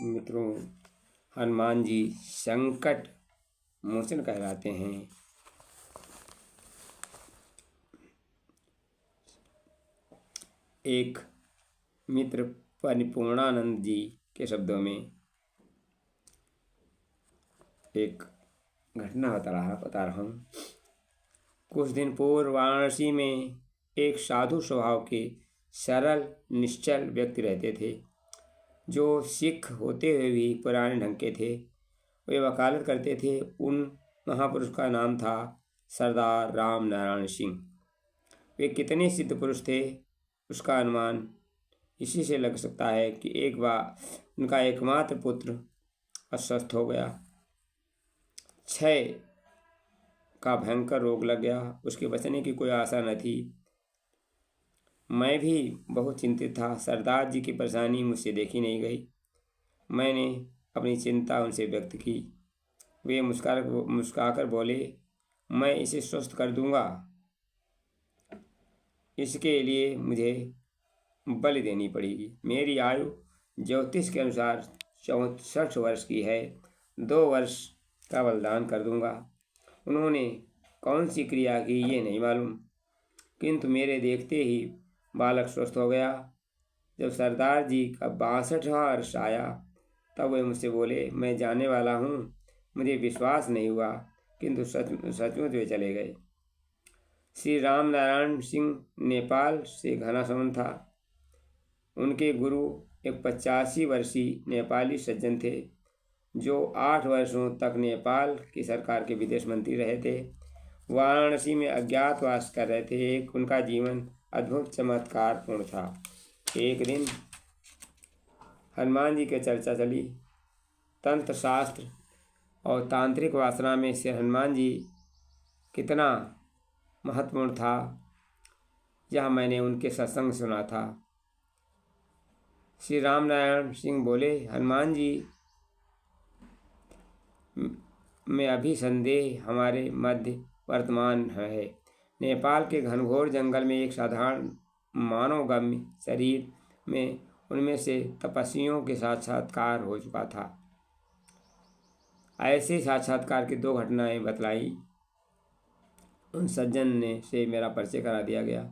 मित्रों, हनुमान जी संकट मोचन कहलाते हैं। एक मित्र परिपूर्णानंद जी के शब्दों में एक घटना बता रहा हूँ। कुछ दिन पूर्व वाराणसी में एक साधु स्वभाव के सरल निश्चल व्यक्ति रहते थे, जो सिख होते हुए भी पुराने ढंग के थे। वे वकालत करते थे। उन महापुरुष का नाम था सरदार राम नारायण सिंह। वे कितने सिद्ध पुरुष थे, उसका अनुमान इसी से लग सकता है कि एक बार उनका एकमात्र पुत्र अस्वस्थ हो गया। क्षय का भयंकर रोग लग गया। उसके बचने की कोई आशा न थी। मैं भी बहुत चिंतित था। सरदार जी की परेशानी मुझसे देखी नहीं गई। मैंने अपनी चिंता उनसे व्यक्त की। वे मुस्कुराकर बोले, मैं इसे स्वस्थ कर दूंगा। इसके लिए मुझे बलि देनी पड़ेगी। मेरी आयु ज्योतिष के अनुसार 64 वर्ष की है। 2 वर्ष का बलिदान कर दूंगा। उन्होंने कौन सी क्रिया की ये नहीं मालूम, किंतु मेरे देखते ही बालक स्वस्थ हो गया। जब सरदार जी का 62वां वर्ष आया तब वे मुझसे बोले, मैं जाने वाला हूँ। मुझे विश्वास नहीं हुआ, किंतु सचमुच वे चले गए। श्री राम नारायण सिंह नेपाल से घना संबंध था। उनके गुरु एक 85 वर्षीय नेपाली सज्जन थे, जो 8 वर्षों तक नेपाल की सरकार के विदेश मंत्री रहे थे। वाराणसी में अज्ञातवास कर रहे थे। उनका जीवन अद्भुत चमत्कार पूर्ण था। एक दिन हनुमान जी की चर्चा चली। तंत्र शास्त्र और तांत्रिक वासना में से हनुमान जी कितना महत्वपूर्ण था, यह मैंने उनके सत्संग सुना था। श्री राम नारायण सिंह बोले, हनुमान जी में अभी संदेह हमारे मध्य वर्तमान है। नेपाल के घनघोर जंगल में एक साधारण मानवगम्य शरीर में उनमें से तपस्वियों के साक्षात्कार हो चुका था। ऐसे साक्षात्कार की 2 घटनाएं बतलाई। उन सज्जन ने से मेरा परिचय करा दिया गया।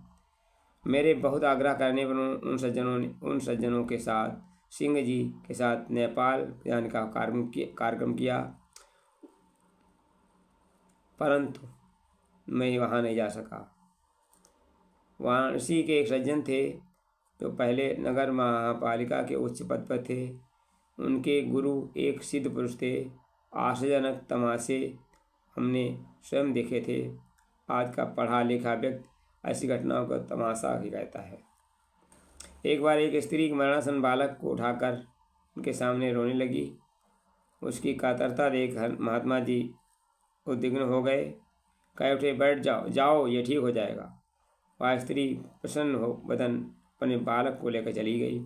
मेरे बहुत आग्रह करने पर उन सज्जनों के साथ सिंह जी के साथ नेपाल जाने का कार्यक्रम किया, परंतु मैं वहाँ नहीं जा सका। वाराणसी के एक सज्जन थे, जो पहले नगर महापालिका के उच्च पद पर थे। उनके गुरु एक सिद्ध पुरुष थे। आश्चर्यजनक तमाशे हमने स्वयं देखे थे। आज का पढ़ा लिखा व्यक्ति ऐसी घटनाओं को तमाशा ही कहता है। एक बार एक स्त्री मरणासन बालक को उठाकर उनके सामने रोने लगी। उसकी कातरता देख महात्मा जी उद्विग्न हो गए। कह उठे, बैठ जाओ, ये ठीक हो जाएगा। वह स्त्री प्रसन्न हो बदन अपने बालक को लेकर चली गई,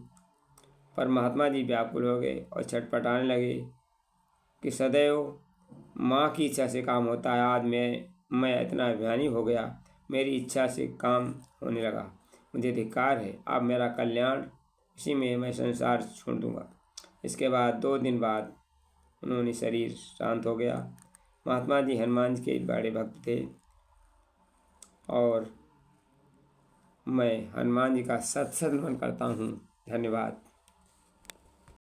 पर महात्मा जी व्याकुल हो गए और छटपटाने लगे कि सदैव माँ की इच्छा से काम होता है। आज मैं इतना अभिमानी हो गया, मेरी इच्छा से काम होने लगा। मुझे धिक्कार है। अब मेरा कल्याण इसी में मैं संसार छोड़ दूंगा। इसके बाद 2 दिन बाद उन्होंने शरीर शांत हो गया। महात्मा जी हनुमान जी के बड़े भक्त थे और मैं हनुमान जी का सत नमन करता हूँ। धन्यवाद।